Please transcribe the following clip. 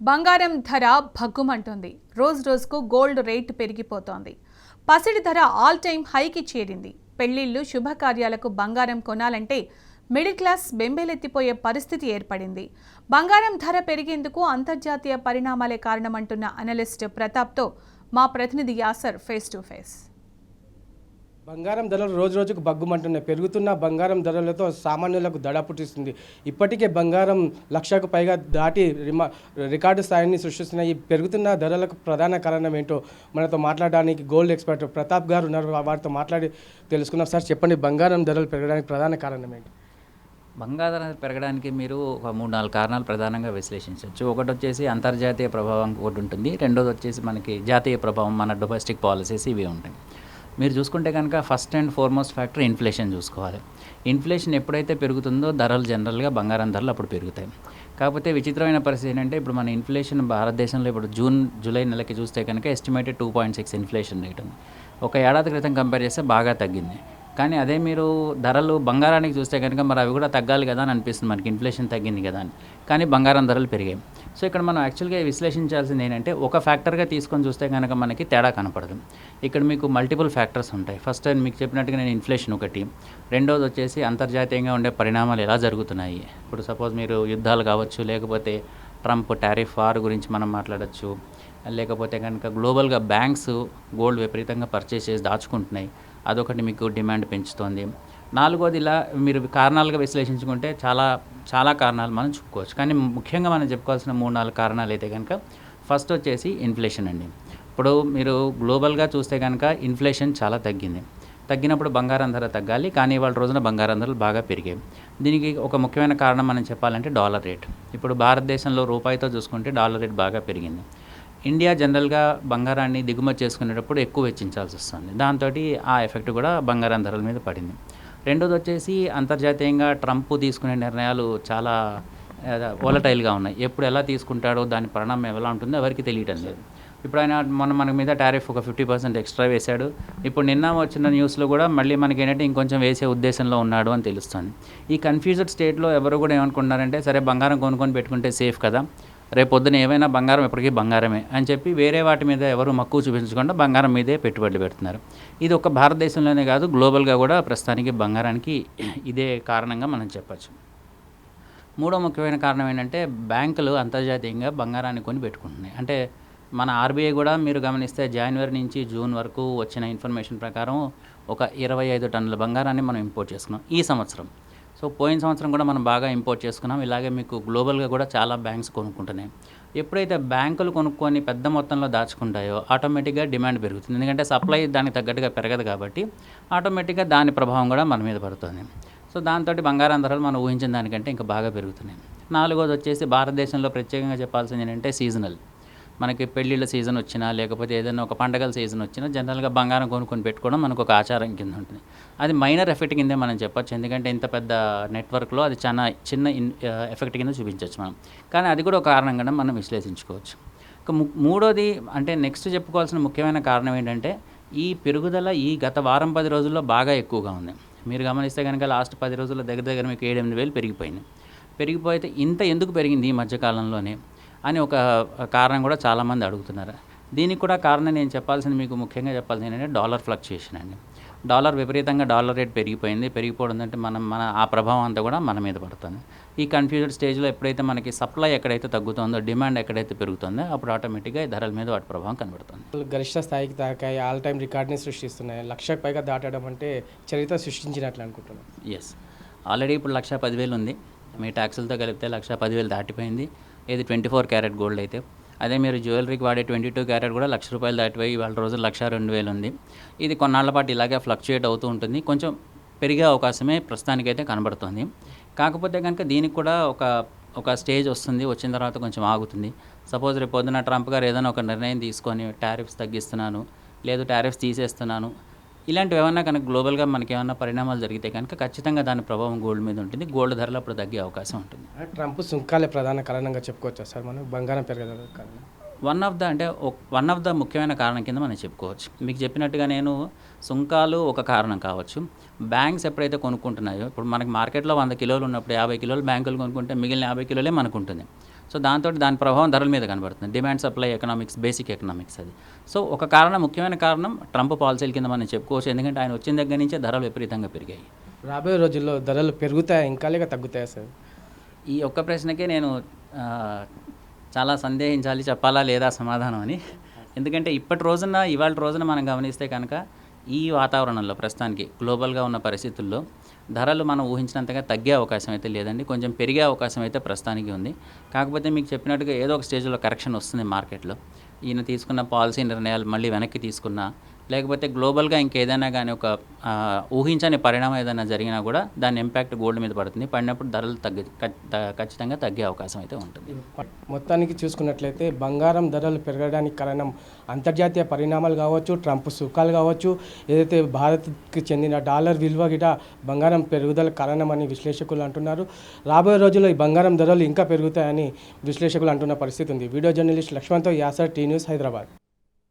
బంగారం ధర భగ్గుమంటుంది. రోజు రోజుకు గోల్డ్ రేటు పెరిగిపోతోంది. పసిడి ధర ఆల్ టైమ్ హైకి చేరింది. పెళ్లిళ్లు, శుభకార్యాలకు బంగారం కొనాలంటే మిడిల్ క్లాస్ బెంబేలెత్తిపోయే పరిస్థితి ఏర్పడింది. బంగారం ధర పెరిగేందుకు అంతర్జాతీయ పరిణామాలే కారణమంటున్న అనలిస్ట్ ప్రతాప్తో మా ప్రతినిధి యాసర్ ఫేస్ టు ఫేస్. బంగారం ధరలు రోజు రోజుకు బగ్గుమంటున్నాయి. పెరుగుతున్న బంగారం ధరలతో సామాన్యులకు దడ పుట్టిస్తుంది. ఇప్పటికే బంగారం లక్షకు పైగా దాటి రికార్డు స్థాయిని సృష్టిస్తున్న ఈ పెరుగుతున్న ధరలకు ప్రధాన కారణం ఏంటో మనతో మాట్లాడడానికి గోల్డ్ ఎక్స్పర్ట్ ప్రతాప్ గారు ఉన్నారు. వారితో మాట్లాడి తెలుసుకున్నాం. సార్ చెప్పండి, బంగారం ధరలు పెరగడానికి ప్రధాన కారణం ఏంటి? బంగారం పెరగడానికి మీరు ఒక 3-4 కారణాలు ప్రధానంగా విశ్లేషించవచ్చు. ఒకటి వచ్చేసి అంతర్జాతీయ ప్రభావం ఒకటి ఉంటుంది. రెండోది వచ్చేసి మనకి జాతీయ ప్రభావం, మన డొమెస్టిక్ పాలసీస్ ఇవి ఉంటాయి. మీరు చూసుకుంటే కనుక first and foremost factor inflation చూసుకోవాలి. ఇన్ఫ్లేషన్ ఎప్పుడైతే పెరుగుతుందో ధరలు జనరల్గా బంగారం ధరలు అప్పుడు పెరుగుతాయి. కాకపోతే విచిత్రమైన పరిస్థితి ఏంటంటే ఇప్పుడు మన ఇన్ఫ్లేషన్ భారతదేశంలో ఇప్పుడు జూలై నెలకి చూస్తే కనుక ఎస్టిమేటెడ్ 2.6 ఇన్ఫ్లేషన్ రేట్ ఉంది. ఒక ఏడాది క్రితం కంపేర్ చేస్తే బాగా తగ్గింది. కానీ అదే మీరు ధరలు బంగారానికి చూస్తే కనుక మరి అవి కూడా తగ్గాలి కదా అని అనిపిస్తుంది మనకి, ఇన్ఫ్లేషన్ తగ్గింది కదా అని. కానీ బంగారం ధరలు పెరిగాయి. సో ఇక్కడ మనం యాక్చువల్గా విశ్లేషించాల్సింది ఏంటంటే ఒక ఫ్యాక్టర్గా తీసుకొని చూస్తే కనుక మనకి తేడా కనపడదు. ఇక్కడ మీకు మల్టిపుల్ ఫ్యాక్టర్స్ ఉంటాయి. ఫస్ట్ మీకు చెప్పినట్టుగా నేను ఇన్ఫ్లేషన్ ఒకటి, రెండోది వచ్చేసి అంతర్జాతీయంగా ఉండే పరిణామాలు ఎలా జరుగుతున్నాయి. ఇప్పుడు సపోజ్ మీరు యుద్ధాలు కావచ్చు, లేకపోతే ట్రంప్ టారిఫ్ వార్ గురించి మనం మాట్లాడచ్చు, లేకపోతే కనుక గ్లోబల్గా బ్యాంక్స్ గోల్డ్ విపరీతంగా పర్చేస్ చేసి దాచుకుంటున్నాయి, అదొకటి మీకు డిమాండ్ పెంచుతోంది. నాలుగోది ఇలా మీరు కారణాలుగా విశ్లేషించుకుంటే చాలా కారణాలు మనం చెప్పుకోవచ్చు. కానీ ముఖ్యంగా మనం చెప్పుకోవాల్సిన 3-4 కారణాలు అయితే కనుక ఫస్ట్ వచ్చేసి ఇన్ఫ్లేషన్ అండి. ఇప్పుడు మీరు గ్లోబల్గా చూస్తే కనుక ఇన్ఫ్లేషన్ చాలా తగ్గినప్పుడు బంగారం ధర తగ్గాలి. కానీ ఇవాళ రోజున బంగారం ధరలు బాగా పెరిగాయి. దీనికి ఒక ముఖ్యమైన కారణం మనం చెప్పాలంటే డాలర్ రేట్. ఇప్పుడు భారతదేశంలో రూపాయితో చూసుకుంటే డాలర్ రేట్ బాగా పెరిగింది. ఇండియా జనరల్గా బంగారాన్ని దిగుమతి చేసుకునేటప్పుడు ఎక్కువ వెచ్చించాల్సి వస్తుంది. దాంతో ఆ ఎఫెక్ట్ కూడా బంగారం ధరల మీద పడింది. రెండోది వచ్చేసి అంతర్జాతీయంగా ట్రంప్ తీసుకునే నిర్ణయాలు చాలా వోలటైల్గా ఉన్నాయి. ఎప్పుడు ఎలా తీసుకుంటాడో దాని పరిణామం ఎలా ఉంటుందో ఎవరికి తెలియటం లేదు. ఇప్పుడు ఆయన మన మీద టారిఫ్ ఒక 50% ఎక్స్ట్రా వేశాడు. ఇప్పుడు నిన్న వచ్చిన న్యూస్లో కూడా మళ్ళీ మనకి ఏంటంటే ఇంకొంచెం వేసే ఉద్దేశంలో ఉన్నాడు అని తెలుస్తుంది. ఈ కన్ఫ్యూజ్డ్ స్టేట్లో ఎవరు కూడా ఏమనుకుంటున్నారంటే సరే బంగారం కొనుక్కొని పెట్టుకుంటే సేఫ్ కదా, రేపు పొద్దున ఏమైనా బంగారం ఎప్పటికీ బంగారమే అని చెప్పి వేరే వాటి మీద ఎవరు మక్కువ చూపించకుండా బంగారం మీదే పెట్టుబడులు పెడుతున్నారు. ఇది ఒక భారతదేశంలోనే కాదు, గ్లోబల్గా కూడా ప్రస్తుతానికి బంగారానికి ఇదే కారణంగా మనం చెప్పచ్చు. మూడో ముఖ్యమైన కారణం ఏంటంటే బ్యాంకులు అంతర్జాతీయంగా బంగారాన్ని కొని పెట్టుకుంటున్నాయి. అంటే మన ఆర్బీఐ కూడా మీరు గమనిస్తే జనవరి నుంచి జూన్ వరకు వచ్చిన ఇన్ఫర్మేషన్ ప్రకారం ఒక 25 టన్నుల బంగారాన్ని మనం ఇంపోర్ట్ చేసుకున్నాం ఈ సంవత్సరం. సో పోయిన సంవత్సరం కూడా మనం బాగా ఇంపోర్ట్ చేసుకున్నాం. ఇలాగే మీకు గ్లోబల్గా కూడా చాలా బ్యాంక్స్ కొనుక్కుంటున్నాయి. ఎప్పుడైతే బ్యాంకులు కొనుక్కొని పెద్ద మొత్తంలో దాచుకుంటాయో ఆటోమేటిక్గా డిమాండ్ పెరుగుతుంది. ఎందుకంటే సప్లై దానికి తగ్గట్టుగా పెరగదు కాబట్టి ఆటోమేటిక్గా దాని ప్రభావం కూడా మన మీద పడుతుంది. సో దాంతో బంగారం ధరలు మనం ఊహించిన దానికంటే ఇంకా బాగా పెరుగుతున్నాయి. నాలుగోది వచ్చేసి భారతదేశంలో ప్రత్యేకంగా చెప్పాల్సింది ఏంటంటే సీజనల్. మనకి పెళ్ళిళ్ళ సీజన్ వచ్చినా లేకపోతే ఏదైనా ఒక పండగల సీజన్ వచ్చినా జనరల్గా బంగారం కొనుక్కొని పెట్టుకోవడం మనకు ఒక ఆచారం కింద ఉంటుంది. అది మైనర్ ఎఫెక్ట్ కిందే మనం చెప్పొచ్చు. ఎందుకంటే ఇంత పెద్ద నెట్వర్క్లో అది చాలా చిన్న ఎఫెక్ట్ కింద చూపించవచ్చు మనం. కానీ అది కూడా ఒక కారణంగా మనం విశ్లేషించుకోవచ్చు. ఇక మూడోది అంటే నెక్స్ట్ చెప్పుకోవాల్సిన ముఖ్యమైన కారణం ఏంటంటే ఈ పెరుగుదల ఈ గత వారం 10 రోజుల్లో బాగా ఎక్కువగా ఉంది. మీరు గమనిస్తే కనుక లాస్ట్ 10 రోజుల్లో దగ్గర మీకు 7-8 వేలు పెరిగిపోయింది. పెరిగిపోతే ఇంత ఎందుకు పెరిగింది ఈ మధ్యకాలంలోనే అని ఒక కారణం కూడా చాలామంది అడుగుతున్నారు. దీనికి కూడా కారణం నేను చెప్పాల్సింది, మీకు ముఖ్యంగా చెప్పాల్సింది ఏంటంటే డాలర్ ఫ్లక్చుయేషన్ అండి. విపరీతంగా డాలర్ రేట్ పెరిగిపోవడం అంటే మన ఆ ప్రభావం అంతా కూడా మన మీద పడుతుంది. ఈ కన్ఫ్యూజ్డ్ స్టేజ్లో ఎప్పుడైతే మనకి సప్లై ఎక్కడైతే తగ్గుతుందో, డిమాండ్ ఎక్కడైతే పెరుగుతుందో అప్పుడు ఆటోమేటిక్గా ఈ ధరల మీద వాటి ప్రభావం కనబడుతుంది. గరిష్ట స్థాయికి తాకాయి, ఆల్ టైమ్ రికార్డ్ని సృష్టిస్తున్నాయి. 1,00,000 పైగా దాటడం అంటే చరిత్ర సృష్టించినట్లు అనుకుంటున్నాను. ఎస్, ఆల్రెడీ ఇప్పుడు 1,10,000 ఉంది. మీ ట్యాక్సులతో కలిపితే 1,10,000 దాటిపోయింది. ఇది 24 క్యారెట్ గోల్డ్ అయితే. అదే మీరు జ్యువెలరీకి వాడే 22 క్యారెట్ కూడా ₹1,00,000 దాటిపోయి ఇవాళ రోజు 1,02,000 ఉంది. ఇది కొన్నాళ్ల పాటు ఇలాగే ఫ్లక్చుయేట్ అవుతూ ఉంటుంది. కొంచెం పెరిగే అవకాశమే ప్రస్తుతానికైతే కనబడుతుంది. కాకపోతే కనుక దీనికి కూడా ఒక స్టేజ్ వస్తుంది, వచ్చిన తర్వాత కొంచెం ఆగుతుంది. సపోజ్ రేపు పొద్దున ట్రంప్ గారు ఏదైనా ఒక నిర్ణయం తీసుకొని టారిఫ్స్ తగ్గిస్తున్నాను, లేదు టారిఫ్స్ తీసేస్తున్నాను, ఇలాంటివి ఏమన్నా కనుక గ్లోబల్గా మనకి ఏమన్నా పరిణామాలు జరిగితే కనుక ఖచ్చితంగా దాని ప్రభావం గోల్డ్ మీద ఉంటుంది. గోల్డ్ ధరలు అప్పుడు తగ్గే అవకాశం ఉంటుంది. ట్రంప్ సుంకాలే ప్రధాన కారణంగా చెప్పుకోవచ్చా సార్ మనం బంగారం పెరగడం కారణం? వన్ ఆఫ్ ద ముఖ్యమైన కారణం కింద మనం చెప్పుకోవచ్చు. మీకు చెప్పినట్టుగా నేను సుంకాలు ఒక కారణం కావచ్చు. బ్యాంక్స్ ఎప్పుడైతే కొనుక్కుంటున్నాయో, ఇప్పుడు మనకి మార్కెట్లో 100 కిలోలు ఉన్నప్పుడు 50 కిలోలు బ్యాంకులు కొనుక్కుంటే మిగిలిన 50 కిలోలే మనకు ఉంటుంది. సో దాని ప్రభావం ధరల మీద కనబడుతుంది. Demand supply economics, basic economics అది. సో ఒక కారణం, ముఖ్యమైన కారణం ట్రంప్ పాలసీల కింద మనం చెప్పుకోవచ్చు. ఎందుకంటే ఆయన వచ్చిన దగ్గర నుంచే ధరలు విపరీతంగా పెరిగాయి. రాబోయే రోజుల్లో ధరలు పెరుగుతాయా ఇంకా లేక తగ్గుతాయా సార్? ఈ ఒక్క ప్రశ్నకే నేను చాలా సందేహించాలి, చెప్పాలా లేదా సమాధానం అని. ఎందుకంటే ఇవాళ రోజున మనం గమనిస్తే కనుక ఈ వాతావరణంలో ప్రస్తుతానికి గ్లోబల్గా ఉన్న పరిస్థితుల్లో ధరలు మనం ఊహించినంతగా తగ్గే అవకాశం అయితే లేదండి. కొంచెం పెరిగే అవకాశం అయితే ప్రస్తుతానికి ఉంది. కాకపోతే మీకు చెప్పినట్టుగా ఏదో ఒక స్టేజ్లో కరెక్షన్ వస్తుంది మార్కెట్లో. ఈయన తీసుకున్న పాలసీ నిర్ణయాలు మళ్ళీ వెనక్కి తీసుకున్నా, లేకపోతే గ్లోబల్గా ఇంకేదైనా కానీ ఒక ఊహించని పరిణామం ఏదైనా జరిగినా కూడా దాని ఇంపాక్ట్ గోల్డ్ మీద పడుతుంది. పడినప్పుడు ధరలు ఖచ్చితంగా తగ్గే అవకాశం అయితే ఉంటుంది. మొత్తానికి చూసుకున్నట్లయితే బంగారం ధరలు పెరగడానికి కారణం అంతర్జాతీయ పరిణామాలు కావచ్చు, ట్రంప్ సుఖాలు కావచ్చు, ఏదైతే భారత్కి చెందిన డాలర్ విలువ గిట బంగారం పెరుగుదల కారణమని విశ్లేషకులు అంటున్నారు. రాబోయే రోజుల్లో ఈ బంగారం ధరలు ఇంకా పెరుగుతాయని విశ్లేషకులు అంటున్న పరిస్థితి ఉంది. వీడియో జర్నలిస్ట్ లక్ష్మణ్తో యాసర్, టీ న్యూస్, హైదరాబాద్.